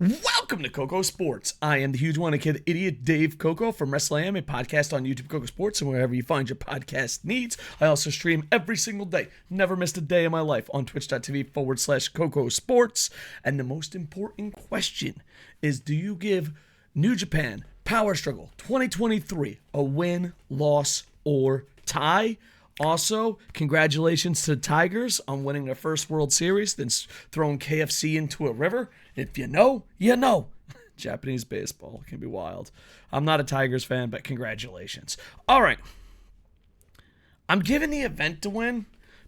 Welcome to KocoSports. I am the huge one, kid, idiot Dave Koco from Wrestle AM, a podcast on YouTube, KocoSports, and wherever you find your podcast needs. I also stream every single day. Never missed a day in my life on twitch.tv/KocoSports. And the most important question is, do you give New Japan Power Struggle 2023 a win, loss, or tie? Also, congratulations to the Tigers on winning their first World Series, then throwing KFC into a river. If you know, you know. Japanese baseball can be wild. I'm not a Tigers fan, but congratulations. All right. I'm giving the event to win,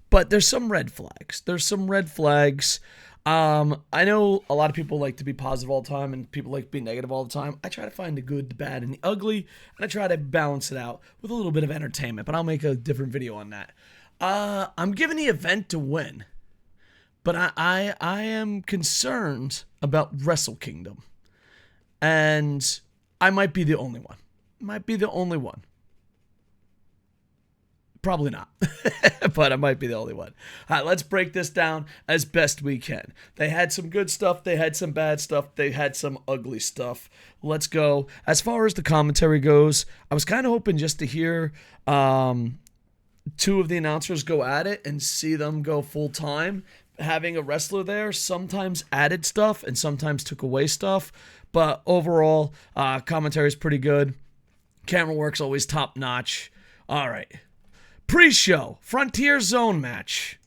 but there's some red flags. I know a lot of people like to be positive all the time and people like to be negative all the time. I try to find the good, the bad, and the ugly, and I try to balance it out with a little bit of entertainment, but I'll make a different video on that. I'm giving the event to win, but I am concerned about Wrestle Kingdom, and I might be the only one. Probably not, but I might be the only one. All right, let's break this down as best we can. They had some good stuff. They had some bad stuff. They had some ugly stuff. Let's go. As far as the commentary goes, I was kind of hoping just to hear two of the announcers go at it and see them go full time. Having a wrestler there sometimes added stuff and sometimes took away stuff. But overall, commentary is pretty good. Camera work's always top notch. All right. Pre-show, Frontier Zone match.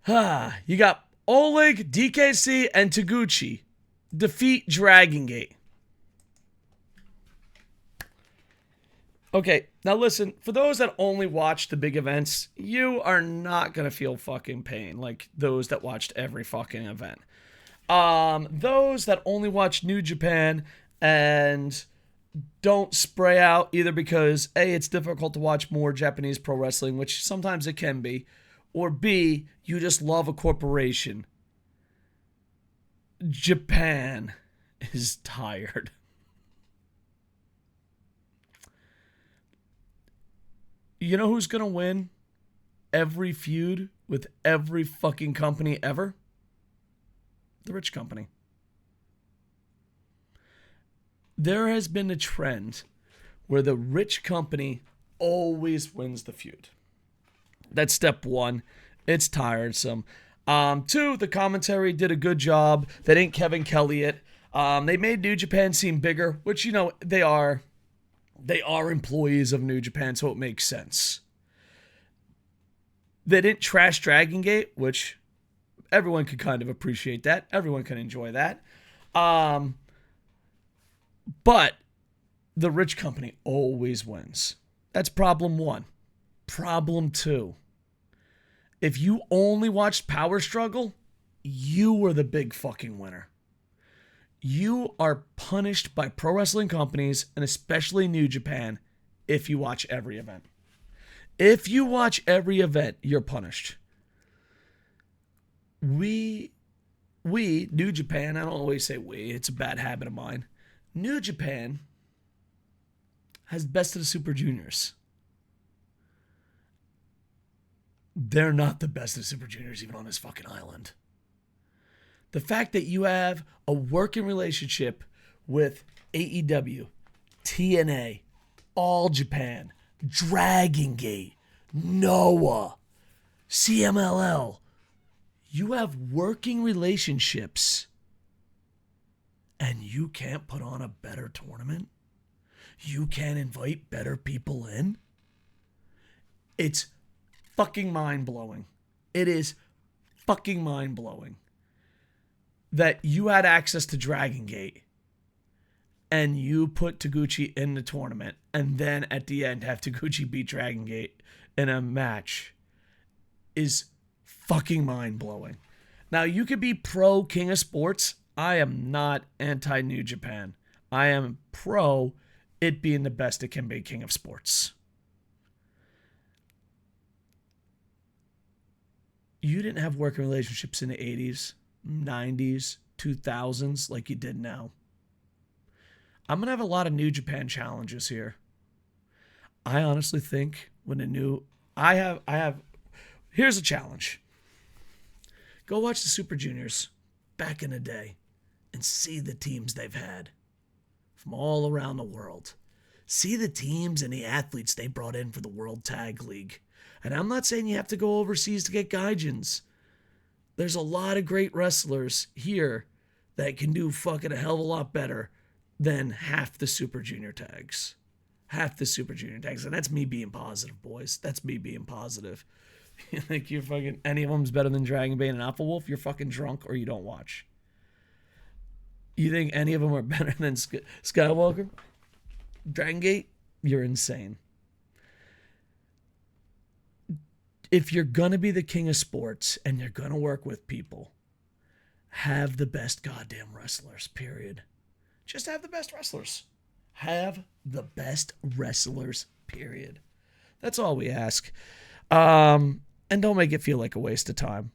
You got Oleg, DKC, and Taguchi defeat Dragon Gate. Okay, now listen, for those that only watch the big events, you are not going to feel fucking pain like those that watched every fucking event. Those that only watch New Japan and don't spray out either because A, it's difficult to watch more Japanese pro wrestling, which sometimes it can be, or B, you just love a corporation. Japan is tired. You know who's going to win every feud with every fucking company ever? The rich company. There has been a trend where the rich company always wins the feud. That's step one. It's tiresome. Two, the commentary did a good job. They didn't Kevin Kelly it. They made New Japan seem bigger, which, you know, they are employees of New Japan, so it makes sense. They didn't trash Dragon Gate, which everyone could kind of appreciate that. Everyone can enjoy that. But the rich company always wins. That's problem one. Problem two. If you only watched Power Struggle, you were the big fucking winner. You are punished by pro wrestling companies, and especially New Japan, if you watch every event. If you watch every event, you're punished. We, New Japan, I don't always say we, it's a bad habit of mine. New Japan has best of the Super Juniors. They're not the best of the Super Juniors even on this fucking island. The fact that you have a working relationship with AEW, TNA, All Japan, Dragon Gate, Noah, CMLL, you have working relationships and you can't put on a better tournament? You can't invite better people in? It's fucking mind-blowing. It is fucking mind-blowing that you had access to Dragon Gate and you put Taguchi in the tournament and then at the end have Taguchi beat Dragon Gate in a match is fucking mind-blowing. Now, you could be pro King of Sports. I am not anti-New Japan. I am pro it being the best it can be King of Sports. You didn't have working relationships in the 80s, 90s, 2000s like you did now. I'm going to have a lot of New Japan challenges here. I honestly think when a new... I have... Here's a challenge. Go watch the Super Juniors back in the day and see the teams they've had from all around the world. See the teams and the athletes they brought in for the World Tag League. And I'm not saying you have to go overseas to get gaijins. There's a lot of great wrestlers here that can do fucking a hell of a lot better than half the Super Junior tags. Half the Super Junior tags. And that's me being positive, boys. That's me being positive. You think you're fucking, any of them's better than Dragon Bane and Alpha Wolf? You're fucking drunk or you don't watch. You think any of them are better than Skywalker? Dragon Gate? You're insane. If you're going to be the king of sports and you're going to work with people, have the best goddamn wrestlers, period. Just have the best wrestlers. Have the best wrestlers, period. That's all we ask. And don't make it feel like a waste of time.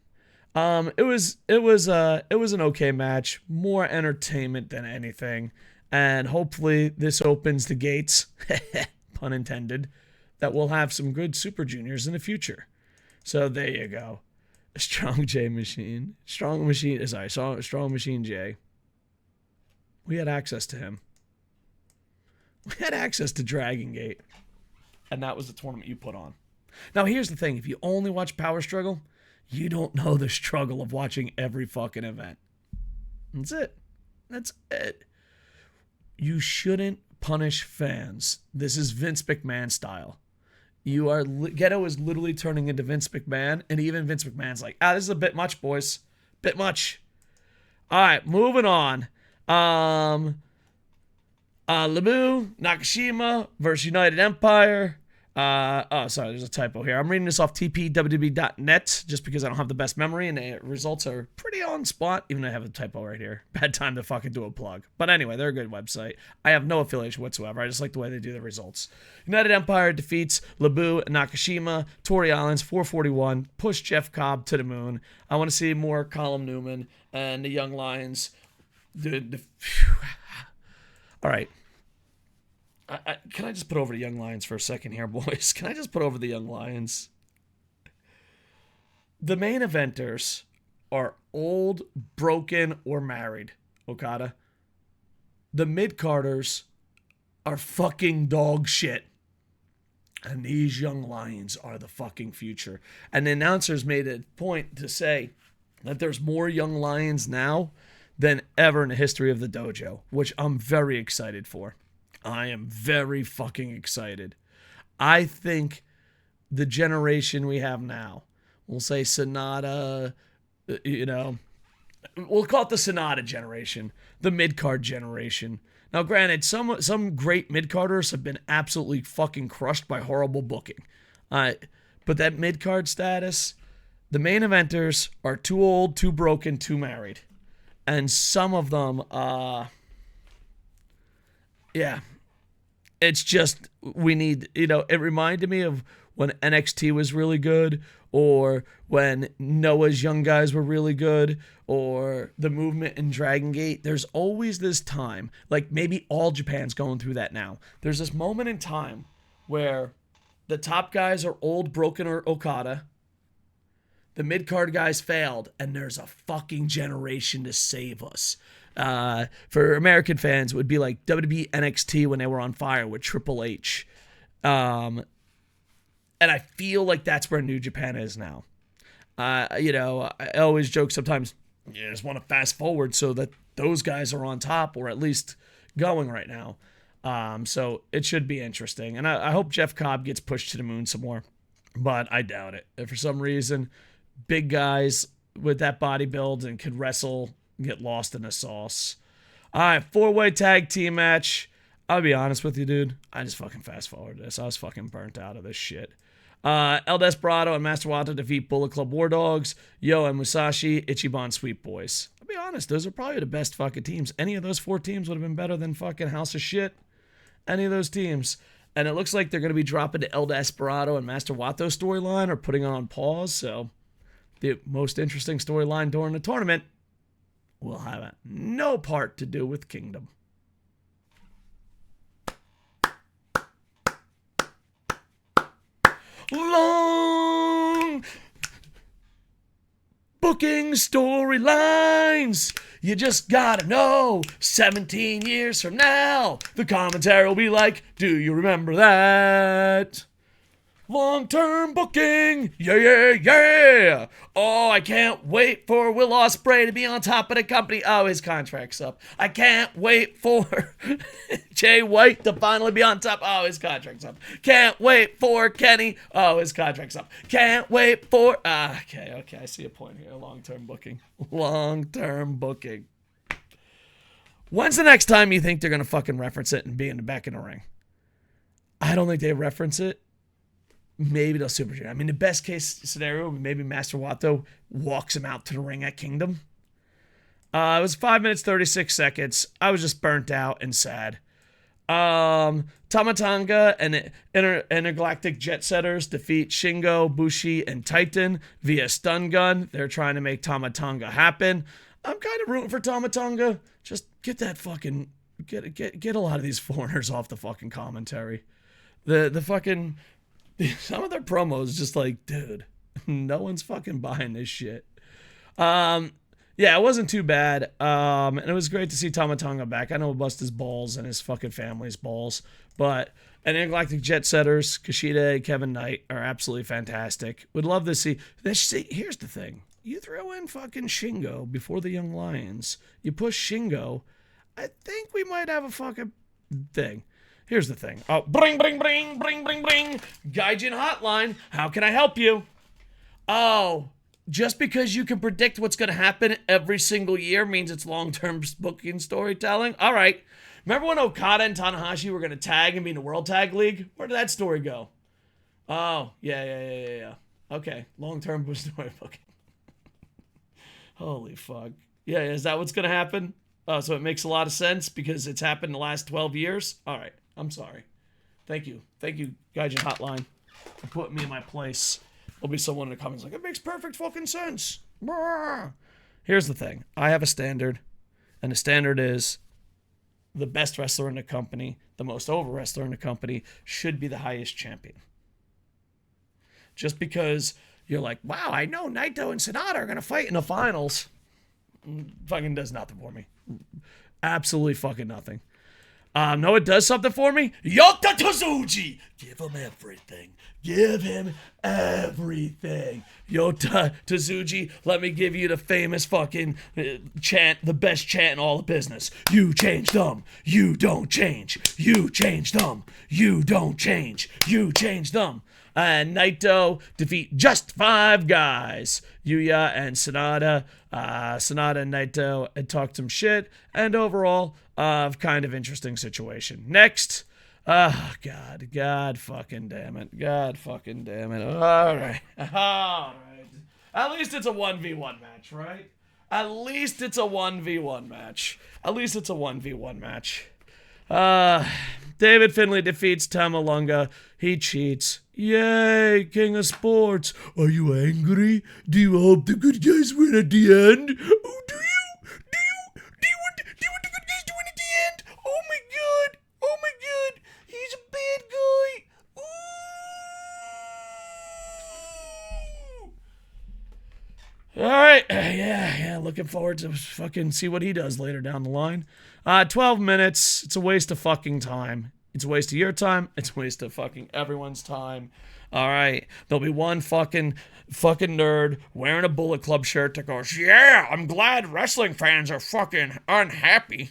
It was an okay match, more entertainment than anything, and hopefully this opens the gates, pun intended, that we'll have some good Super Juniors in the future. So there you go. Strong Machine J. We had access to him. We had access to Dragon Gate, and that was the tournament you put on. Now here's the thing: if you only watch Power Struggle, you don't know the struggle of watching every fucking event. That's it. You shouldn't punish fans. This is Vince McMahon style. Ghetto is literally turning into Vince McMahon, and even Vince McMahon's like, this is a bit much, boys. Bit much. All right, moving on. Lebu, Nakashima versus United Empire. Sorry, there's a typo here. I'm reading this off tpww.net just because I don't have the best memory and the results are pretty on spot, even though I have a typo right here. Bad time to fucking do a plug. But anyway, they're a good website. I have no affiliation whatsoever. I just like the way they do the results. United Empire defeats Lebu and Nakashima, Tori Islands, 441, push Jeff Cobb to the moon. I want to see more Colin Newman and the Young Lions. All right. Can I just put over the Young Lions for a second here, boys? Can I just put over the Young Lions? The main eventers are old, broken, or married, Okada. The mid-carders are fucking dog shit. And these Young Lions are the fucking future. And the announcers made a point to say that there's more Young Lions now than ever in the history of the dojo, which I'm very excited for. I am very fucking excited. I think the generation we have now, we'll say Sonata, we'll call it the Sonata generation, the mid-card generation. Now, granted, some great mid-carders have been absolutely fucking crushed by horrible booking. But that mid-card status, the main eventers are too old, too broken, too married. And some of them, yeah, it's just, we need, it reminded me of when NXT was really good, or when Noah's Young Guys were really good, or the movement in Dragon Gate. There's always this time, like maybe all Japan's going through that now. There's this moment in time where the top guys are old, broken, or Okada. The mid-card guys failed, and there's a fucking generation to save us. For American fans, it would be like WWE NXT when they were on fire with Triple H. And I feel like that's where New Japan is now. I always joke sometimes, you just want to fast forward so that those guys are on top, or at least going right now. So it should be interesting. And I hope Jeff Cobb gets pushed to the moon some more, but I doubt it. If for some reason, big guys with that body build and could wrestle get lost in the sauce. All right, 4-way tag team match. I'll be honest with you, dude. I just fucking fast forward this. I was fucking burnt out of this shit. El Desperado and Master Wato defeat Bullet Club War Dogs, Yo and Musashi, Ichiban Sweet Boys. I'll be honest, those are probably the best fucking teams. Any of those 4 teams would have been better than fucking House of Shit. Any of those teams. And it looks like they're going to be dropping the El Desperado and Master Wato storyline or putting it on pause, so the most interesting storyline during the tournament will have no part to do with Kingdom. Long Booking storylines. You just gotta know. 17 years from now, the commentary will be like, do you remember that? Long-term booking. Yeah, yeah, yeah. Oh, I can't wait for Will Ospreay to be on top of the company. Oh, his contract's up. I can't wait for Jay White to finally be on top. Oh, his contract's up. Can't wait for Kenny. Oh, his contract's up. Can't wait for... Okay, I see a point here. Long-term booking. Long-term booking. When's the next time you think they're going to fucking reference it and be in the back of the ring? I don't think they reference it. Maybe they'll Super Junior. I mean, the best case scenario, maybe Master Wato walks him out to the ring at Kingdom. It was 5 minutes, 36 seconds. I was just burnt out and sad. Tama Tonga and Intergalactic Jet Setters defeat Shingo, Bushi, and Titan via stun gun. They're trying to make Tama Tonga happen. I'm kind of rooting for Tama Tonga. Just get that fucking... Get a lot of these foreigners off the fucking commentary. The fucking... Some of their promos just like, dude, no one's fucking buying this shit. Yeah, it wasn't too bad. And it was great to see Tama Tonga back. I know it bust his balls and his fucking family's balls. But Intergalactic Jet Setters, Kushida and Kevin Knight are absolutely fantastic. Would love to see. Here's the thing. You throw in fucking Shingo before the Young Lions. You push Shingo. I think we might have a fucking thing. Here's the thing. Oh, bring. Gaijin Hotline. How can I help you? Oh, just because you can predict what's going to happen every single year means it's long-term booking storytelling? All right. Remember when Okada and Tanahashi were going to tag and be in the World Tag League? Where did that story go? Oh, yeah. Okay. Long-term story booking. Holy fuck. Yeah, is that what's going to happen? Oh, so it makes a lot of sense because it's happened the last 12 years? All right. I'm sorry. Thank you, Gaijin Hotline, for putting me in my place. There'll be someone in the comments like, it makes perfect fucking sense. Brr. Here's the thing. I have a standard, and the standard is the best wrestler in the company, the most over wrestler in the company, should be the highest champion. Just because you're like, wow, I know Naito and Sonata are going to fight in the finals. Fucking does nothing for me. Absolutely fucking nothing. No, it does something for me. Yota Tsuji! Give him everything. Yota Tsuji, let me give you the famous fucking chant, the best chant in all the business. You change them. You don't change. You change them. You don't change. You change them. And Naito defeat just 5 guys. Yuya and Sonata. Sonata and Naito had talked some shit. And overall, kind of interesting situation. Next. Oh, God fucking damn it. All right. At least it's a 1v1 match, right? At least it's a 1v1 match. David Finlay defeats Tamalunga. He cheats. Yay, King of Sports. Are you angry? Do you hope the good guys win at the end? Oh, do you? Do you want the good guys to win at the end? Oh my god. He's a bad guy. Ooh. All right. Yeah. Looking forward to fucking see what he does later down the line. 12 minutes. It's a waste of fucking time. It's a waste of your time. It's a waste of fucking everyone's time. All right. There'll be one fucking nerd wearing a Bullet Club shirt that goes, yeah, I'm glad wrestling fans are fucking unhappy.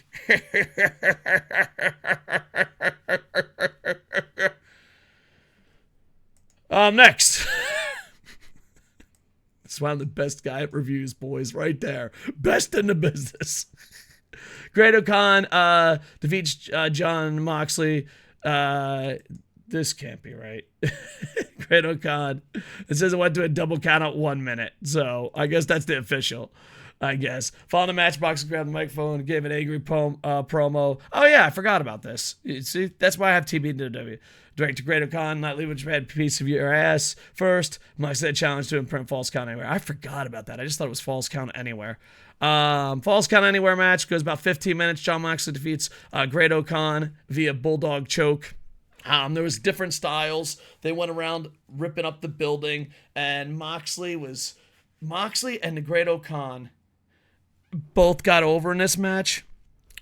Next. It's one of the best guy reviews, boys, right there. Best in the business. Great O'Khan defeats John Moxley. This can't be right. Great O'Khan. It says it went to a double count at 1 minute. So I guess that's the official. I guess. Following the Matchbox, grabbed the microphone, gave an angry promo. Oh, yeah, I forgot about this. See, that's why I have TBW. Direct to Great O'Khan, not leaving a piece of your ass. First, Moxley challenge to imprint False Count Anywhere. I forgot about that. I just thought it was False Count Anywhere. False Count Anywhere match goes about 15 minutes. John Moxley defeats Great O'Khan via Bulldog Choke. There was different styles. They went around ripping up the building, and Moxley was Moxley and the Great O'Khan both got over in this match,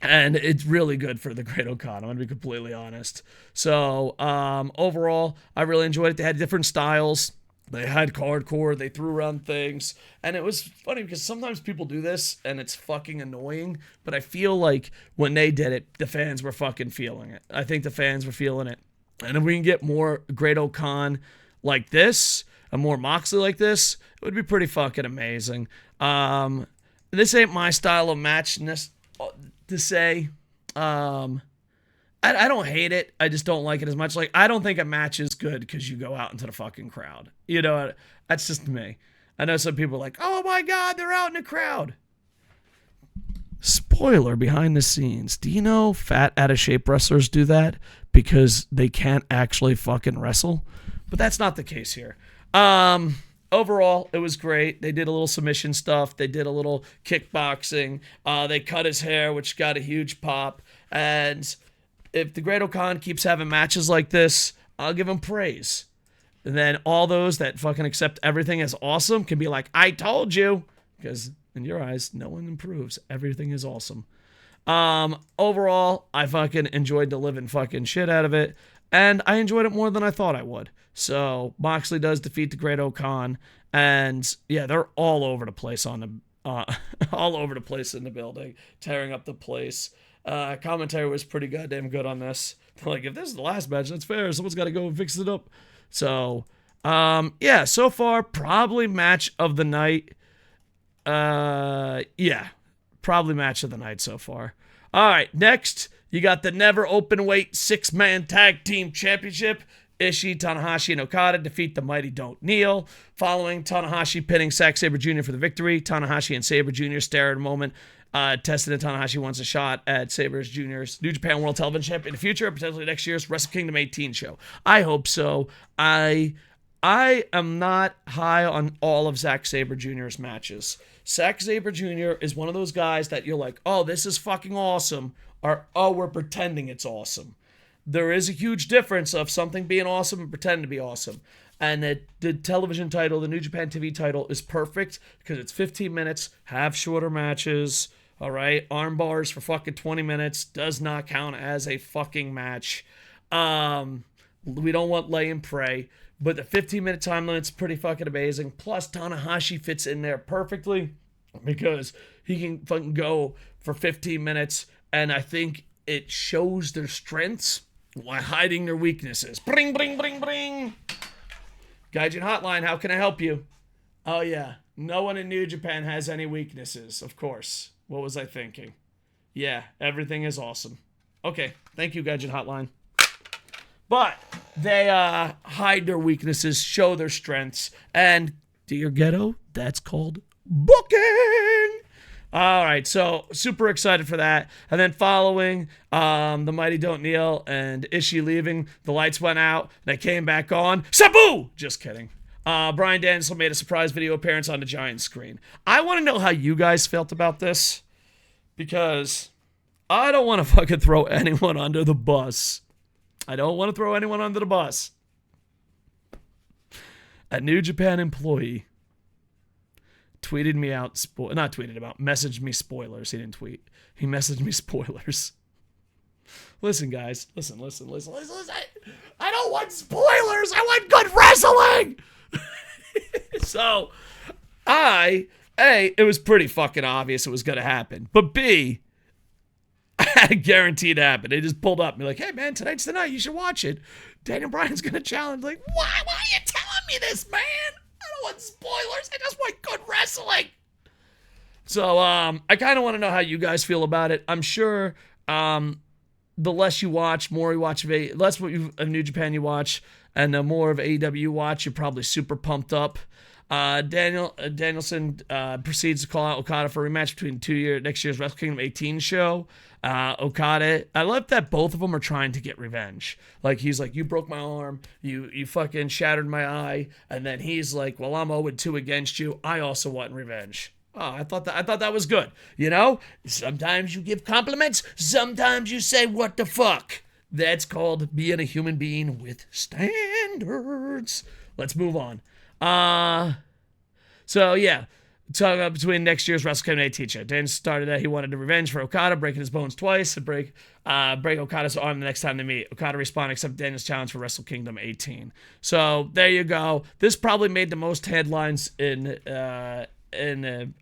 and it's really good for the Great O'Khan. I'm going to be completely honest. So, overall, I really enjoyed it. They had different styles. They had hardcore. They threw around things. And it was funny because sometimes people do this, and it's fucking annoying. But I feel like when they did it, the fans were fucking feeling it. I think the fans were feeling it. And if we can get more Great O'Khan like this, and more Moxley like this, it would be pretty fucking amazing. This ain't my style of match to say. I don't hate it. I just don't like it as much. Like, I don't think a match is good because you go out into the fucking crowd. You know, that's just me. I know some people are like, oh my God, they're out in the crowd. Spoiler behind the scenes. Do you know fat, out of shape wrestlers do that because they can't actually fucking wrestle? But that's not the case here. Overall, it was great. They did a little submission stuff. They did a little kickboxing. They cut his hair, which got a huge pop. And if the Great O'Khan keeps having matches like this, I'll give him praise. And then all those that fucking accept everything as awesome can be like, I told you. Because in your eyes, no one improves. Everything is awesome. Overall, I fucking enjoyed the living fucking shit out of it. And I enjoyed it more than I thought I would. So Moxley does defeat the Great O'Khan. And yeah, they're all over the place on the all over the place in the building, tearing up the place. Commentary was pretty goddamn good on this. Like, if this is the last match, that's fair. Someone's got to go and fix it up. So, yeah, so far, probably match of the night. Yeah, probably match of the night so far. All right, next, you got the Never Openweight 6-Man Tag Team Championship. Ishii, Tanahashi, and Okada defeat the Mighty Don't Kneel. Following, Tanahashi pinning Zack Sabre Jr. for the victory. Tanahashi and Sabre Jr. stare at a moment. Tested that Tanahashi wants a shot at Sabre Jr.'s New Japan World Television Champion in the future, potentially next year's Wrestle Kingdom 18 show. I hope so. I am not high on all of Zack Sabre Jr.'s matches. Zack Sabre Jr. is one of those guys that you're like, oh, this is fucking awesome, or oh, we're pretending it's awesome. There is a huge difference of something being awesome and pretending to be awesome. And the television title, the New Japan TV title, is perfect because it's 15 minutes, have shorter matches, all right? Arm bars for fucking 20 minutes does not count as a fucking match. We don't want lay and pray, but the 15-minute time limit's pretty fucking amazing. Plus, Tanahashi fits in there perfectly because he can fucking go for 15 minutes, and I think it shows their strengths while hiding their weaknesses. Bring, bring, bring, bring. Gaijin Hotline, how can I help you? Oh, yeah. No one in New Japan has any weaknesses, of course. What was I thinking? Yeah, everything is awesome. Okay, thank you, Gaijin Hotline. But they hide their weaknesses, show their strengths, and dear Ghetto, that's called booking. All right, so super excited for that. And then following the Mighty Don't Kneel and Ishii leaving, the lights went out. They came back on. Sabu! Just kidding. Bryan Danielson made a surprise video appearance on the giant screen. I want to know how you guys felt about this, because I don't want to fucking throw anyone under the bus. I don't want to throw anyone under the bus. A New Japan employee tweeted me out, messaged me spoilers. He didn't tweet. He messaged me spoilers. Listen, guys. Listen. I don't want spoilers. I want good wrestling. So, A, it was pretty fucking obvious it was going to happen. But B, I had it guaranteed to happen. They just pulled up and be like, hey, man, tonight's the night. You should watch it. Daniel Bryan's going to challenge. Like, why are you telling me this, man? I don't want spoilers. I just want good wrestling. So, I kind of want to know how you guys feel about it. I'm sure the less you watch, more you watch of less of New Japan you watch, and the more of AEW you watch, you're probably super pumped up. Danielson proceeds to call out Okada for a rematch between next year's Wrestle Kingdom 18 show. Okada, I love that both of them are trying to get revenge. Like, he's like, you broke my arm, you fucking shattered my eye, and then he's like, well, I'm 0-2 against you. I also want revenge. Oh, I thought that was good. You know, sometimes you give compliments, sometimes you say what the fuck. That's called being a human being with standards. Let's move on. So, yeah. Talking about between next year's Wrestle Kingdom 18 show. Dan started that he wanted a revenge for Okada, breaking his bones twice, and break Okada's arm the next time they meet. Okada responded, accept Daniel's challenge for Wrestle Kingdom 18. So there you go. This probably made the most headlines in I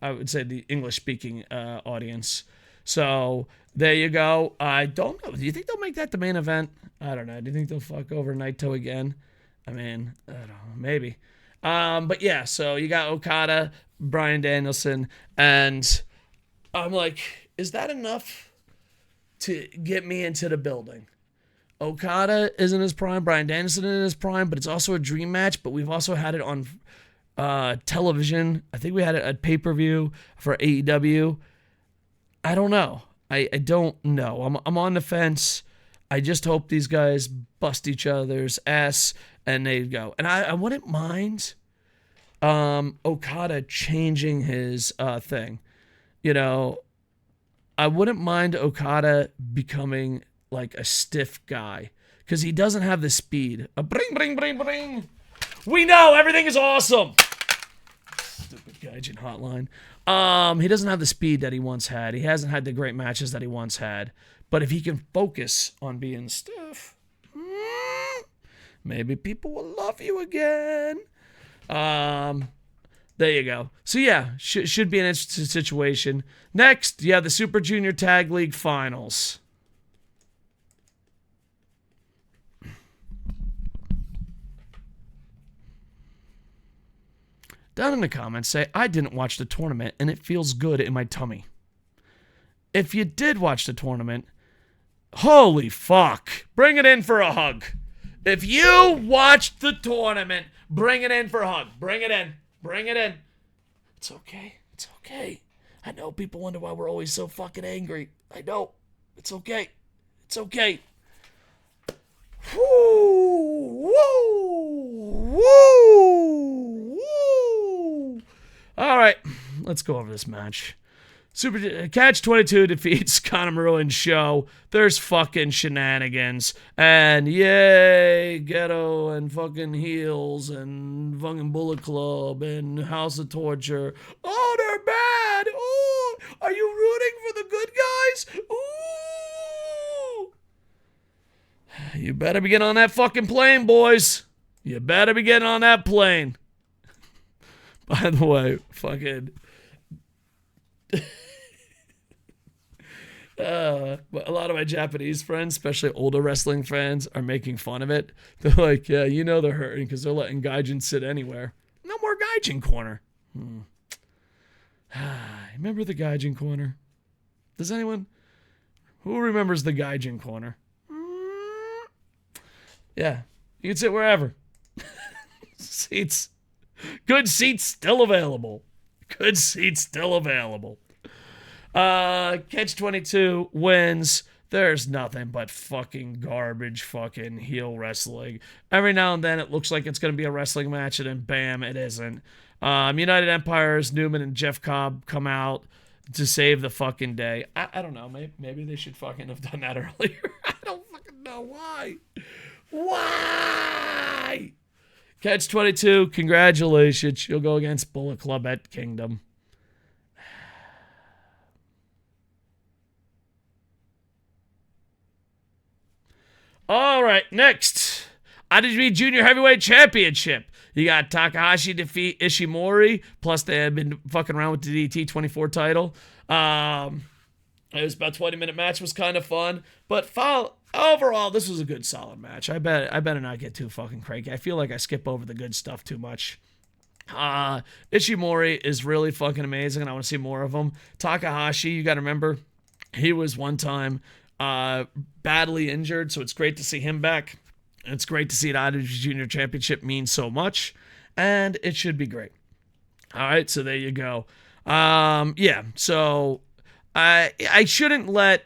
would say the English speaking audience. So there you go. I don't know. Do you think they'll make that the main event? I don't know. Do you think they'll fuck over Naito again? I mean, I don't know. Maybe. But yeah, so you got Okada, Bryan Danielson, and I'm like, is that enough to get me into the building? Okada is in his prime, Bryan Danielson in his prime, but it's also a dream match, but we've also had it on television. I think we had it at pay-per-view for AEW. I don't know. I don't know. I'm on the fence. I just hope these guys bust each other's ass and they go. And I wouldn't mind Okada changing his thing. You know, I wouldn't mind Okada becoming like a stiff guy because he doesn't have the speed. Bring. We know everything is awesome. Stupid Gaijin hotline. He doesn't have the speed that he once had. He hasn't had the great matches that he once had. But if he can focus on being stiff, maybe people will love you again. There you go. So yeah, should be an interesting situation. Next, you have the Super Junior Tag League Finals. Down in the comments, say, I didn't watch the tournament and it feels good in my tummy. If you did watch the tournament, holy fuck, bring it in for a hug. If you watched the tournament, bring it in for a hug. Bring it in. It's okay. I know people wonder why we're always so fucking angry. I know. It's okay. Woo! All right, let's go over this match. Catch 22 defeats Kanemaru and Show. There's fucking shenanigans. And yay, Ghetto and fucking Heels and fucking Bullet Club and House of Torture. Oh, they're bad. Oh, are you rooting for the good guys? Ooh. You better be getting on that fucking plane, boys. You better be getting on that plane. By the way, fucking... a lot of my Japanese friends, especially older wrestling fans, are making fun of it. They're like, yeah, you know they're hurting because they're letting Gaijin sit anywhere. No more Gaijin corner. Remember the Gaijin corner? Does anyone? Who remembers the Gaijin corner? Yeah, you can sit wherever. Seats. Good seats still available. Catch 22 wins. There's nothing but fucking garbage fucking heel wrestling. Every now and then it looks like it's going to be a wrestling match and then bam, it isn't. United Empire's Newman and Jeff Cobb come out to save the fucking day. I don't know. Maybe they should fucking have done that earlier. I don't fucking know why. Why? Catch 22, congratulations. You'll go against Bullet Club at Kingdom. All right, next. IWGP Junior Heavyweight Championship. You got Takahashi defeat Ishimori, plus they had been fucking around with the DT 24 title. It was about a 20-minute match, was kind of fun. But overall, this was a good, solid match. I better not get too fucking cranky. I feel like I skip over the good stuff too much. Ishimori is really fucking amazing, and I want to see more of him. Takahashi, you got to remember, he was one time badly injured, so it's great to see him back. It's great to see the IWGP Junior Championship mean so much, and it should be great. All right, so there you go. Yeah, so I shouldn't let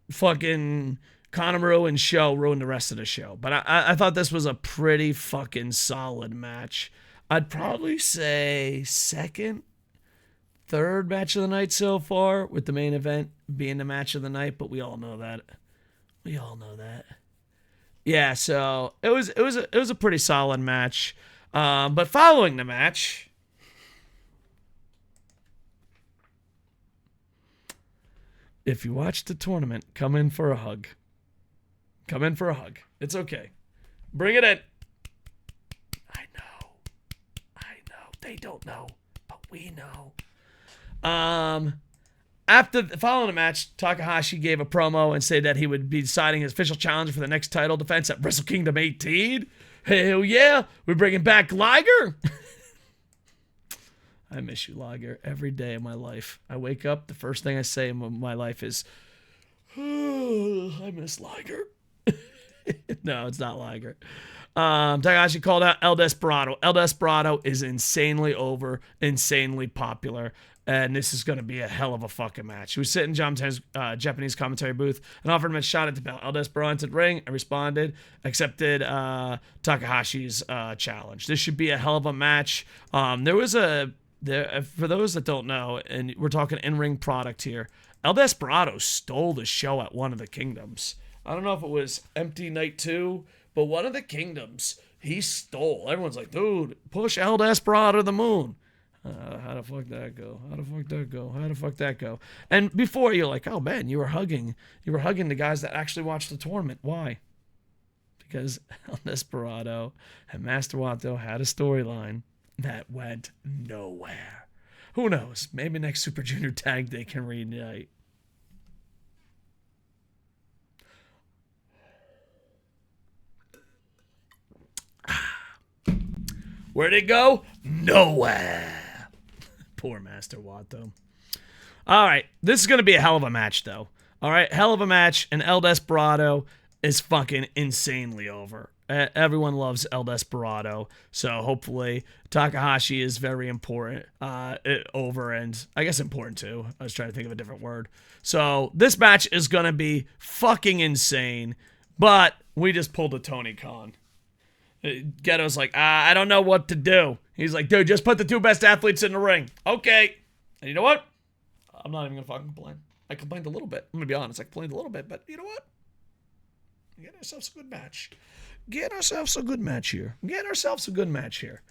fucking Kanemaru and Show ruin the rest of the show, but I thought this was a pretty fucking solid match. I'd probably say second, third match of the night so far, with the main event being the match of the night, but we all know that. Yeah, so it was a pretty solid match. But following the match, if you watch the tournament, come in for a hug. Come in for a hug. It's okay. Bring it in. I know. They don't know, but we know. Following the match, Takahashi gave a promo and said that he would be deciding his official challenge for the next title defense at Wrestle Kingdom 18. Hell yeah, we're bringing back Liger. I miss you, Liger, every day of my life. I wake up, the first thing I say in my life is, oh, I miss Liger. No, it's not Liger. Takahashi called out El Desperado. El Desperado is insanely over, insanely popular, and this is going to be a hell of a fucking match. He was sitting in John Ten's Japanese commentary booth and offered him a shot at the belt. El Desperado entered the ring and responded, accepted Takahashi's challenge. This should be a hell of a match. For those that don't know, and we're talking in-ring product here, El Desperado stole the show at one of the Kingdoms. I don't know if it was Empty Night 2, but one of the Kingdoms, he stole. Everyone's like, dude, push El Desperado to the moon. How the fuck that go? How the fuck that go? And before, you're like, oh man, you were hugging the guys that actually watched the tournament. Why? Because El Desperado and Master Wato had a storyline that went nowhere. Who knows? Maybe next Super Junior tag they can reunite. Where'd it go? Nowhere. Poor Master Wato. All right, this is going to be a hell of a match, though. All right, hell of a match, and El Desperado is fucking insanely over. Everyone loves El Desperado, so hopefully Takahashi is very important, over, and I guess important too. I was trying to think of a different word. So this match is going to be fucking insane, but we just pulled a Tony Khan. Ghetto's like, I don't know what to do. He's like, dude, just put the two best athletes in the ring. Okay. And you know what? I'm not even going to fucking complain. I complained a little bit. I'm going to be honest. I complained a little bit, but you know what? Get ourselves a good match. Get ourselves a good match here.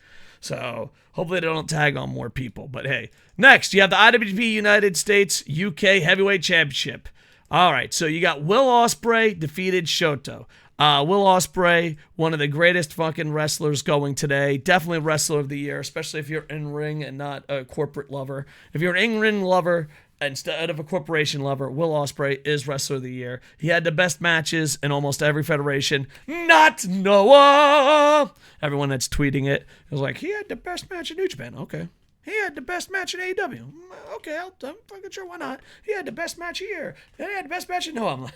So hopefully they don't tag on more people. But hey, next you have the IWGP United States UK Heavyweight Championship. All right, so you got Will Ospreay defeated Shota. Will Ospreay, one of the greatest fucking wrestlers going today. Definitely wrestler of the year, especially if you're in ring and not a corporate lover. If you're an in-ring lover instead of a corporation lover, Will Ospreay is wrestler of the year. He had the best matches in almost every federation. Not Noah! Everyone that's tweeting it was like, he had the best match in New Japan. Okay. He had the best match in AEW. Okay, I'm fucking sure, why not? He had the best match here. He had the best match in Noah. I'm like,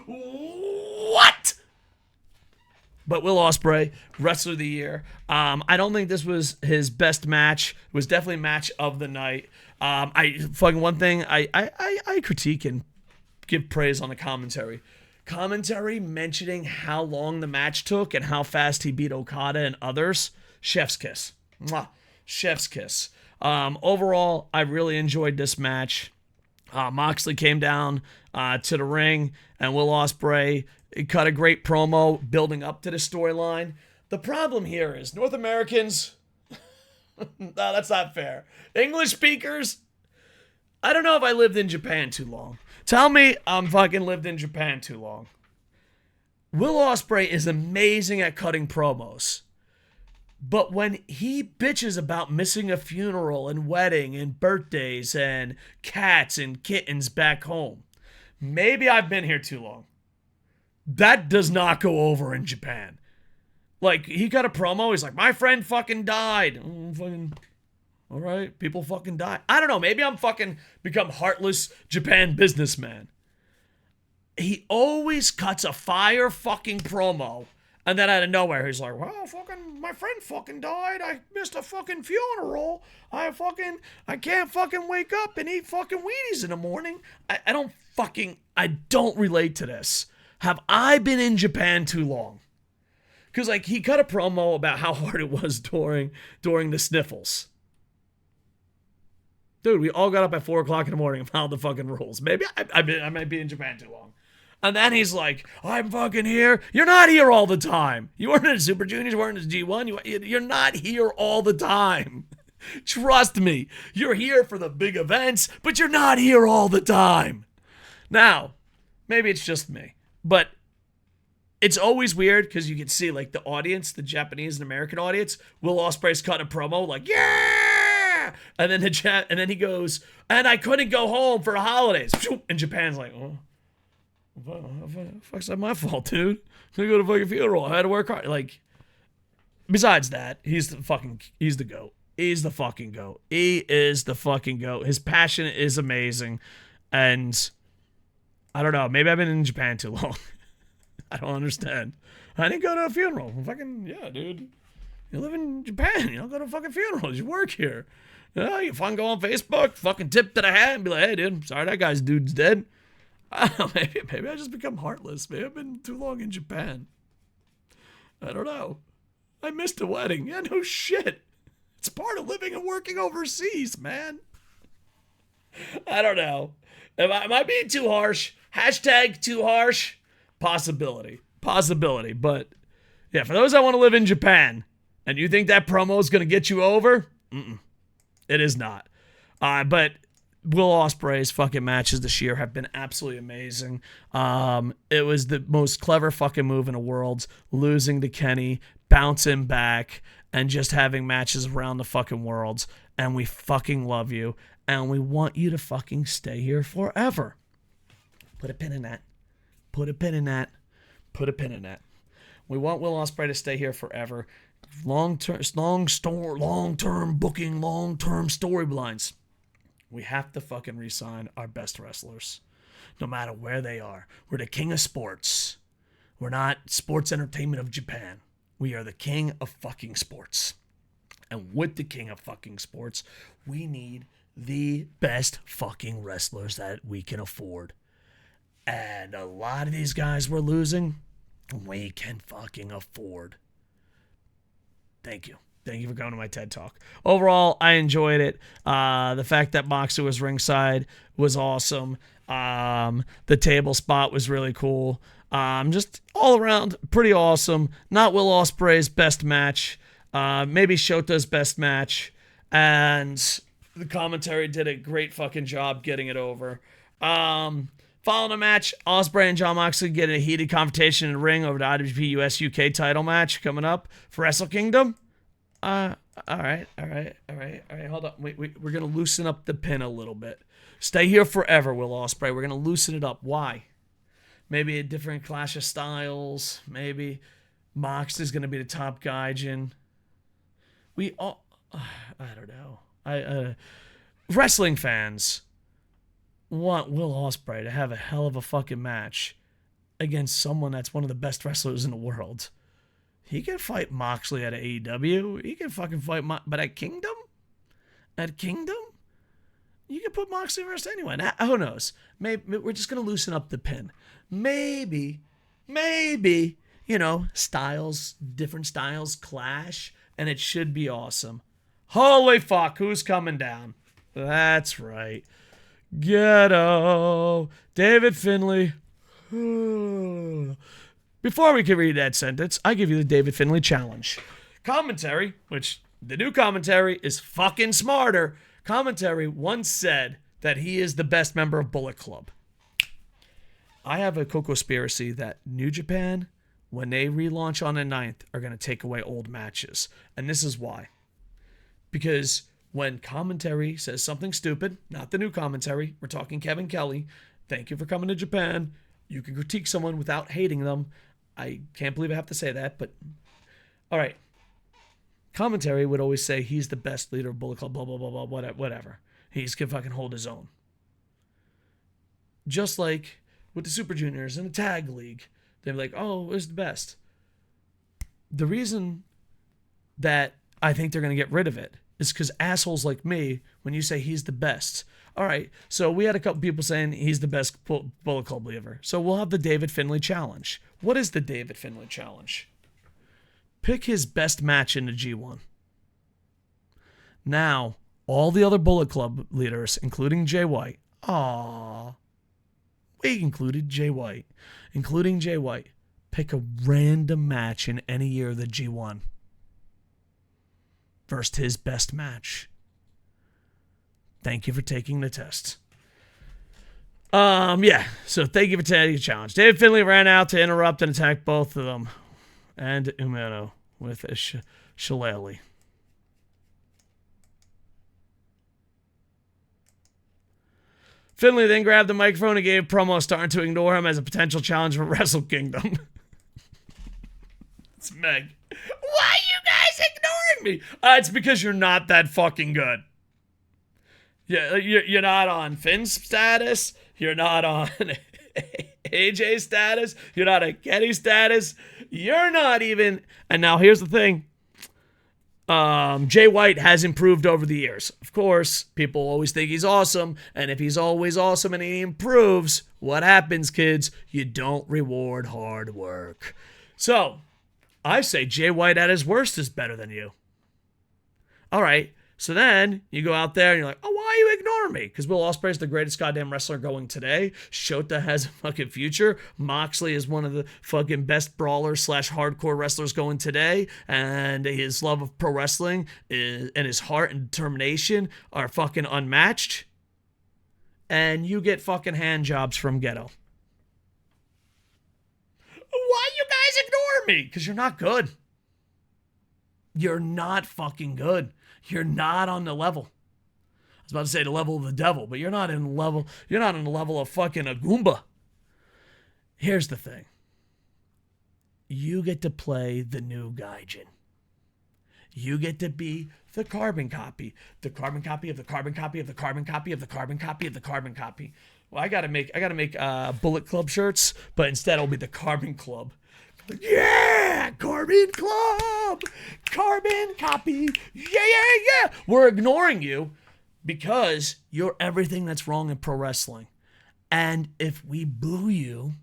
what? But Will Ospreay, wrestler of the year. I don't think this was his best match. It was definitely match of the night. One thing I critique and give praise on the commentary. Commentary mentioning how long the match took and how fast he beat Okada and others. Chef's kiss. Mwah. Chef's kiss. Overall, I really enjoyed this match. Moxley came down to the ring, and Will Ospreay cut a great promo building up to the storyline. The problem here is North Americans, no, that's not fair. English speakers, I don't know if I lived in Japan too long. Tell me I'm fucking lived in Japan too long. Will Ospreay is amazing at cutting promos. But when he bitches about missing a funeral and wedding and birthdays and cats and kittens back home, maybe I've been here too long. That does not go over in Japan. Like, he got a promo, he's like, my friend fucking died. All right, people fucking die. I don't know, maybe I'm fucking become heartless Japan businessman. He always cuts a fire fucking promo. And then out of nowhere, he's like, well, fucking, my friend fucking died. I missed a fucking funeral. I can't fucking wake up and eat fucking Wheaties in the morning. I don't relate to this. Have I been in Japan too long? Because, like, he cut a promo about how hard it was during the sniffles. Dude, we all got up at 4 o'clock in the morning and followed the fucking rules. Maybe I might be in Japan too long. And then he's like, I'm fucking here. You're not here all the time. You weren't in the Super Juniors. You weren't in the G1. You're not here all the time. Trust me, you're here for the big events, but you're not here all the time. Now, maybe it's just me, but it's always weird because you can see like the audience, the Japanese and American audience, Will Ospreay's cutting a promo like, yeah! And then he goes, and I couldn't go home for the holidays. And Japan's like, oh, fuck's that my fault, dude? I go to fucking funeral. I had to work hard. Like, besides that, he's the goat. He's the fucking goat. He is the fucking goat. His passion is amazing. And I don't know. Maybe I've been in Japan too long. I don't understand. I didn't go to a funeral. Fucking, yeah, dude. You live in Japan. You don't go to fucking funerals. You work here. Yeah, you fucking go on Facebook, fucking tip to the hat and be like, hey, dude, sorry that dude's dead. I don't know, maybe I just become heartless. Maybe I've been too long in Japan. I don't know. I missed a wedding. Yeah, no shit. It's part of living and working overseas, man. I don't know. Am I being too harsh? Hashtag too harsh? Possibility. But yeah, for those that want to live in Japan and you think that promo is going to get you over, it is not. But Will Ospreay's fucking matches this year have been absolutely amazing. It was the most clever fucking move in the world, losing to Kenny, bouncing back, and just having matches around the fucking world. And we fucking love you. And we want you to fucking stay here forever. Put a pin in that. Put a pin in that. Put a pin in that. We want Will Ospreay to stay here forever. Long-term booking, long-term storylines. We have to fucking re-sign our best wrestlers, no matter where they are. We're the king of sports. We're not sports entertainment of Japan. We are the king of fucking sports. And with the king of fucking sports, we need the best fucking wrestlers that we can afford. And a lot of these guys we're losing, we can fucking afford. Thank you. Thank you for coming to my TED Talk. Overall, I enjoyed it. The fact that Moxley was ringside was awesome. The table spot was really cool. Just all around, pretty awesome. Not Will Ospreay's best match. Maybe Shota's best match. And the commentary did a great fucking job getting it over. Following the match, Ospreay and Jon Moxley get a heated confrontation in the ring over the IWGP US UK title match coming up for Wrestle Kingdom. All right. Hold up. Wait. We're going to loosen up the pin a little bit. Stay here forever, Will Ospreay. We're going to loosen it up. Why? Maybe a different clash of styles. Maybe Moxley's going to be the top gaijin. I don't know. Wrestling fans want Will Ospreay to have a hell of a fucking match against someone that's one of the best wrestlers in the world. He can fight Moxley at AEW. He can fucking fight but at Kingdom? You can put Moxley versus anyone. Who knows? Maybe we're just going to loosen up the pin. Maybe, different styles clash, and it should be awesome. Holy fuck, who's coming down? That's right. Ghetto. David Finlay. Before we can read that sentence, I give you the David Finlay challenge. Commentary, which the new commentary is fucking smarter. Commentary once said that he is the best member of Bullet Club. I have a KocoSpiracy that New Japan, when they relaunch on the 9th, are going to take away old matches. And this is why. Because when commentary says something stupid, not the new commentary, we're talking Kevin Kelly, thank you for coming to Japan. You can critique someone without hating them. I can't believe I have to say that, but all right. Commentary would always say he's the best leader of Bullet Club, blah, blah, blah, blah, whatever. He can fucking hold his own. Just like with the Super Juniors and the Tag League, they're like, oh, who's the best? The reason that I think they're going to get rid of it is because assholes like me, when you say he's the best. All right, so we had a couple people saying he's the best Bullet Club leader. So we'll have the David Finlay challenge. What is the David Finlay challenge? Pick his best match in the G1. Now, all the other Bullet Club leaders, including Jay White, we included Jay White, pick a random match in any year of the G1 versus his best match Thank you for taking the test. Yeah, so thank you for taking the challenge. David Finlay ran out to interrupt and attack both of them and Umino with a shillelagh. Finlay then grabbed the microphone and gave a promo, starting to ignore him as a potential challenge for Wrestle Kingdom. It's Meg. Why are you guys ignoring me? It's because you're not that fucking good. Yeah, you're not on Finn's status. You're not on AJ status. You're not on Kenny status. You're not even. And now here's the thing. Jay White has improved over the years. Of course, people always think he's awesome. And if he's always awesome and he improves, what happens, kids? You don't reward hard work. So, I say Jay White at his worst is better than you. All right. So then you go out there and you're like, oh, why are you ignoring me? Because Will Ospreay is the greatest goddamn wrestler going today. Shota has a fucking future. Moxley is one of the fucking best brawlers / hardcore wrestlers going today. And his love of pro wrestling and his heart and determination are fucking unmatched. And you get fucking hand jobs from Ghetto. Why you guys ignore me? Because you're not good. You're not fucking good. You're not on the level. I was about to say the level of the devil, but you're not in the level. You're not on the level of fucking a Goomba. Here's the thing. You get to play the new Gaijin. You get to be the carbon copy. The carbon copy of the carbon copy of the carbon copy of the carbon copy of the carbon copy. Well, I gotta make Bullet Club shirts, but instead it'll be the Carbon Club. Yeah, Carbon Club, Carbon Copy, yeah. We're ignoring you because you're everything that's wrong in pro wrestling. And if we boo you,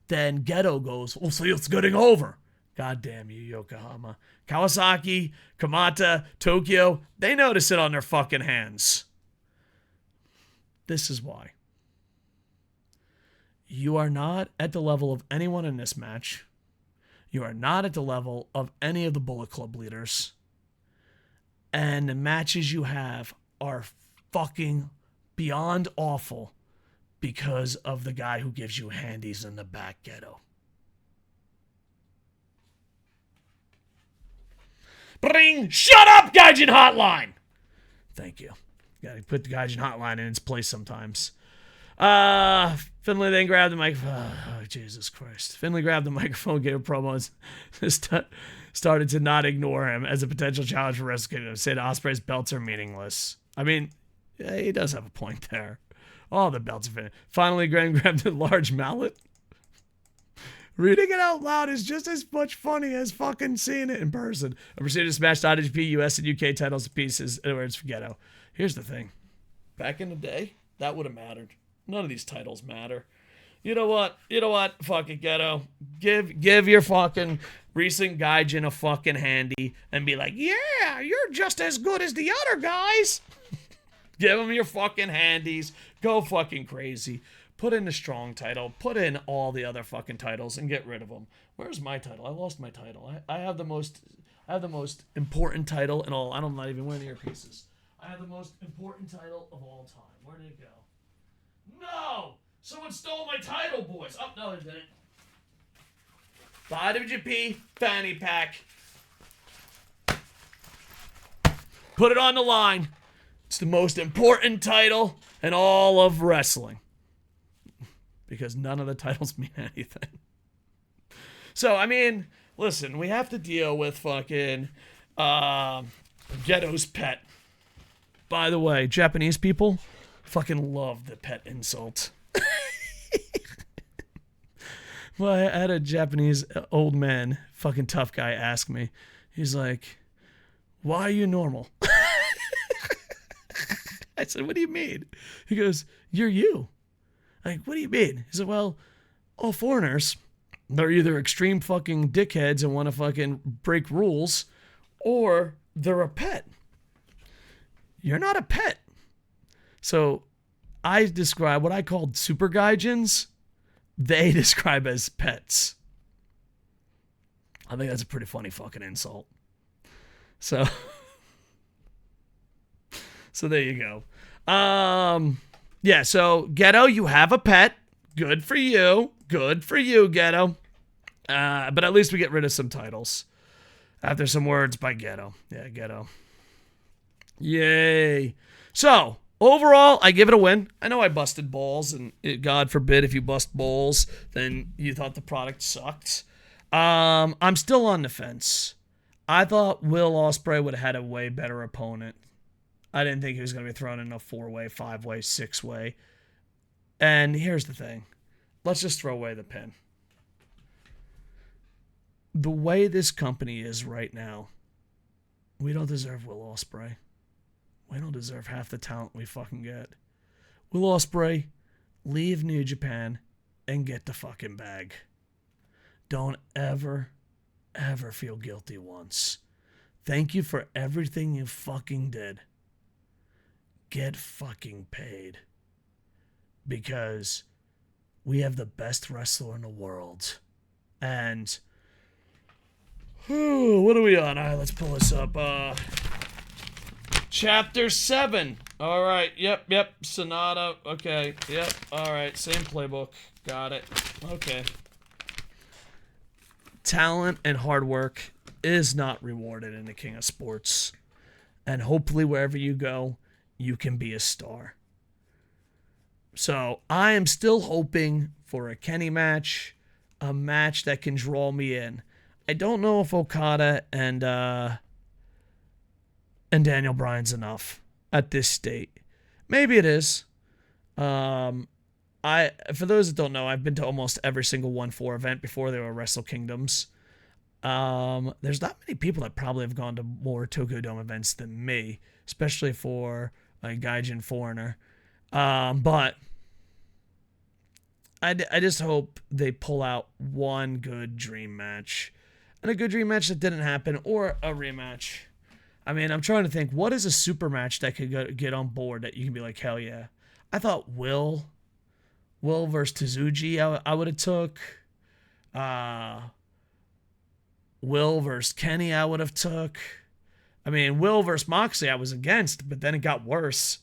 then Ghetto goes, well, so it's getting over. God damn you, Yokohama. Kawasaki, Kamata, Tokyo, they notice it on their fucking hands. This is why. You are not at the level of anyone in this match. You are not at the level of any of the Bullet Club leaders. And the matches you have are fucking beyond awful because of the guy who gives you handies in the back, Ghetto. Bring, shut up, Gaijin Hotline! Thank you. Gotta put the Gaijin Hotline in its place sometimes. Finlay then grabbed the microphone. Oh, Jesus Christ. Finlay grabbed the microphone, gave a promo, and started to not ignore him as a potential challenge for Wrestle Kingdom. Said Ospreay's belts are meaningless. I mean, yeah, he does have a point there. All the belts are finished. Finally, Graham grabbed a large mallet. Reading it out loud is just as much funny as fucking seeing it in person. I proceeded to smash IWGP, US, and UK titles to pieces. In other words, Ghetto. Here's the thing. Back in the day, that would have mattered. None of these titles matter. You know what? Fucking Ghetto. Give your fucking recent Gaijin a fucking handy and be like, yeah, you're just as good as the other guys. Give them your fucking handies. Go fucking crazy. Put in the strong title. Put in all the other fucking titles and get rid of them. Where's my title? I lost my title. I have the most important title in all. I'm not even wearing earpieces. I have the most important title of all time. Where did it go? No! Someone stole my title, boys. Oh, no, they didn't. The IWGP Fanny Pack. Put it on the line. It's the most important title in all of wrestling. Because none of the titles mean anything. So, I mean, listen, we have to deal with fucking Ghetto's pet. By the way, Japanese people fucking love the pet insult. Well, I had a Japanese old man, fucking tough guy, ask me. He's like, why are you normal? I said, what do you mean? He goes, you're you. I'm like, what do you mean? He said, well, all foreigners, they're either extreme fucking dickheads and want to fucking break rules, or they're a pet. You're not a pet. So I describe what I called super gaijins. They describe as pets. I think that's a pretty funny fucking insult. So there you go. Yeah, so Ghetto, you have a pet. Good for you. Good for you, Ghetto. But at least we get rid of some titles. After some words by Ghetto. Yeah, Ghetto. Yay. So, overall, I give it a win. I know I busted balls, and God forbid if you bust balls, then you thought the product sucked. I'm still on the fence. I thought Will Ospreay would have had a way better opponent. I didn't think he was going to be thrown in a 4-way, 5-way, 6-way. And here's the thing. Let's just throw away the pin. The way this company is right now, we don't deserve Will Ospreay. We don't deserve half the talent we fucking get. Will Ospreay, leave New Japan and get the fucking bag. Don't ever feel guilty once. Thank you for everything you fucking did. Get fucking paid. Because we have the best wrestler in the world. And what are we on? All right, let's pull this up. Chapter 7. All right. Yep. Sonata. Okay. Yep. All right. Same playbook. Got it. Okay. Talent and hard work is not rewarded in the King of Sports. And hopefully wherever you go, you can be a star. So I am still hoping for a Kenny match, a match that can draw me in. I don't know if Okada and Daniel Bryan's enough at this state. Maybe it is. For those that don't know, I've been to almost every single 1-4 event before there were Wrestle Kingdoms. There's not many people that probably have gone to more Tokyo Dome events than me, especially for a Gaijin foreigner. But I just hope they pull out one good dream match. And a good dream match that didn't happen, or a rematch. I mean, I'm trying to think, what is a super match that could get on board that you can be like, hell yeah. I thought Will versus Tsuji I would have took. Will versus Kenny I would have took. I mean, Will versus Moxley I was against, but then it got worse.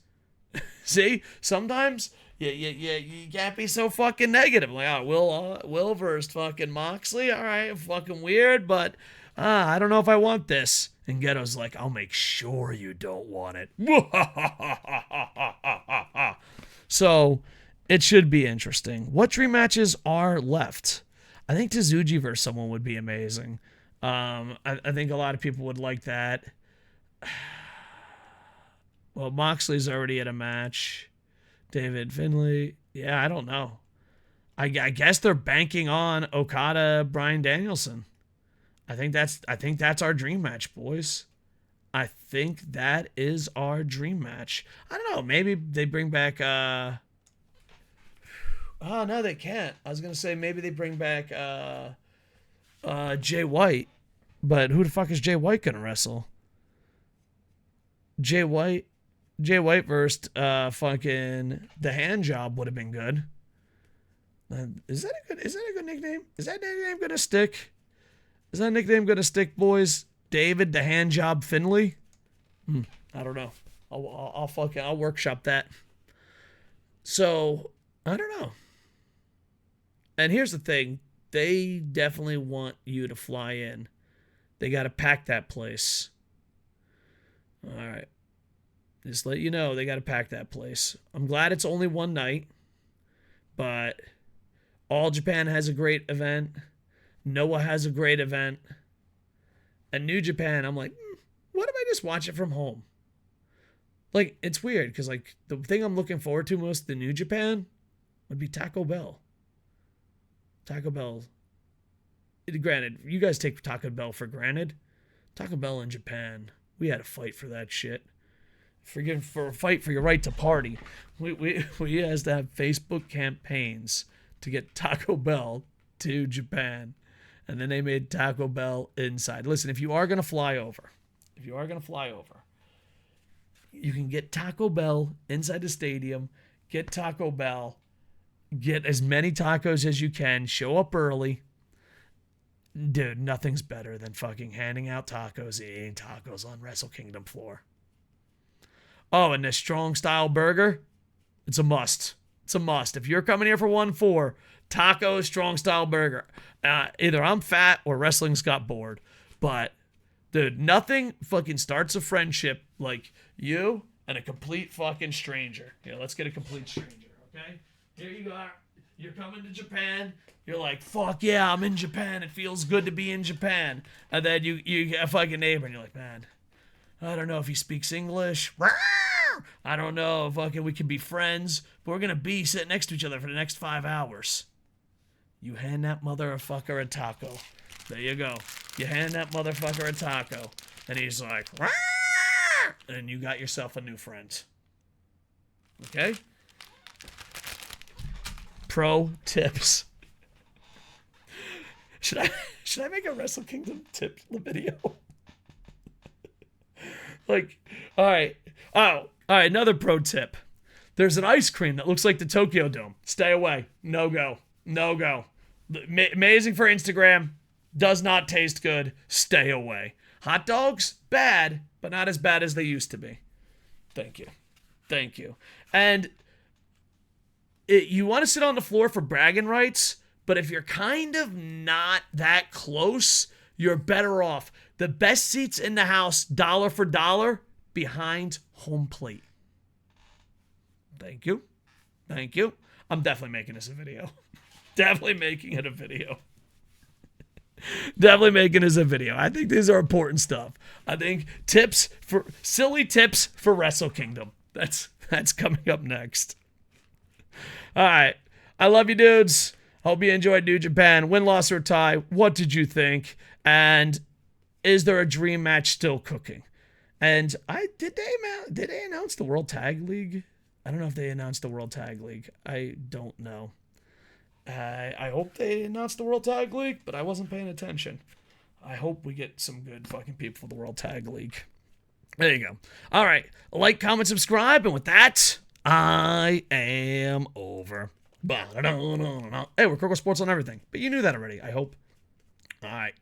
See, sometimes you can't be so fucking negative. Like, Will versus fucking Moxley, all right, fucking weird, but I don't know if I want this. And Ghetto's like, I'll make sure you don't want it. So it should be interesting. What dream matches are left? I think Tsuji versus someone would be amazing. I think a lot of people would like that. Well, Moxley's already at a match. David Finlay. Yeah, I don't know. I guess they're banking on Okada, Bryan Danielson. I think that's our dream match, boys. I think that is our dream match. I don't know. Maybe they bring back. Oh no, they can't. I was gonna say maybe they bring back Jay White, but who the fuck is Jay White gonna wrestle? Jay White versus fucking the Hand Job would have been good. Is that a good nickname? Is that nickname gonna stick? Is that nickname gonna stick, boys? David the Hand Job Finlay? I don't know. I'll workshop that. So I don't know. And here's the thing: they definitely want you to fly in. They got to pack that place. All right. Just let you know, they got to pack that place. I'm glad it's only one night, but All Japan has a great event. Noah has a great event. And New Japan, I'm like, what if I just watch it from home? Like, it's weird, because, like, the thing I'm looking forward to most, the New Japan, would be Taco Bell. Taco Bell. Granted, you guys take Taco Bell for granted. Taco Bell in Japan, we had to fight for that shit. For a fight for your right to party. We has to have Facebook campaigns to get Taco Bell to Japan. And then they made Taco Bell inside. Listen, if you are going to fly over, you can get Taco Bell inside the stadium, get Taco Bell, get as many tacos as you can, show up early. Dude, nothing's better than fucking handing out tacos and eating tacos on Wrestle Kingdom floor. Oh, and the strong style burger, it's a must. It's a must. If you're coming here for 1-4, taco, strong style burger. Either I'm fat or wrestling's got bored. But, dude, nothing fucking starts a friendship like you and a complete fucking stranger. Here, let's get a complete stranger, okay? Here you are. You're coming to Japan. You're like, fuck yeah, I'm in Japan. It feels good to be in Japan. And then you get a fucking neighbor and you're like, man, I don't know if he speaks English. I don't know if fucking we can be friends, but we're going to be sitting next to each other for the next 5 hours. You hand that motherfucker a taco. There you go. You hand that motherfucker a taco. And he's like, and you got yourself a new friend. Okay? Pro tips. Should I make a Wrestle Kingdom tip video? Like, all right. Oh, all right, another pro tip. There's an ice cream that looks like the Tokyo Dome. Stay away. No go. No go. Amazing for Instagram. Does not taste good. Stay away. Hot dogs? Bad, but not as bad as they used to be. Thank you. Thank you. And you want to sit on the floor for bragging rights, but if you're kind of not that close, you're better off. The best seats in the house, dollar for dollar, behind home plate. Thank you. Thank you. I'm definitely making this a video. Definitely making it a video. Definitely making this a video. I think these are important stuff. I think silly tips for Wrestle Kingdom. That's coming up next. All right. I love you, dudes. Hope you enjoyed New Japan. Win, loss, or tie. What did you think? And is there a dream match still cooking? And did they announce the World Tag League? I don't know if they announced the World Tag League. I don't know. I hope they announced the World Tag League, but I wasn't paying attention. I hope we get some good fucking people for the World Tag League. There you go. All right. Like, comment, subscribe. And with that, I am over. Hey, we're KocoSports on everything. But you knew that already, I hope. All right.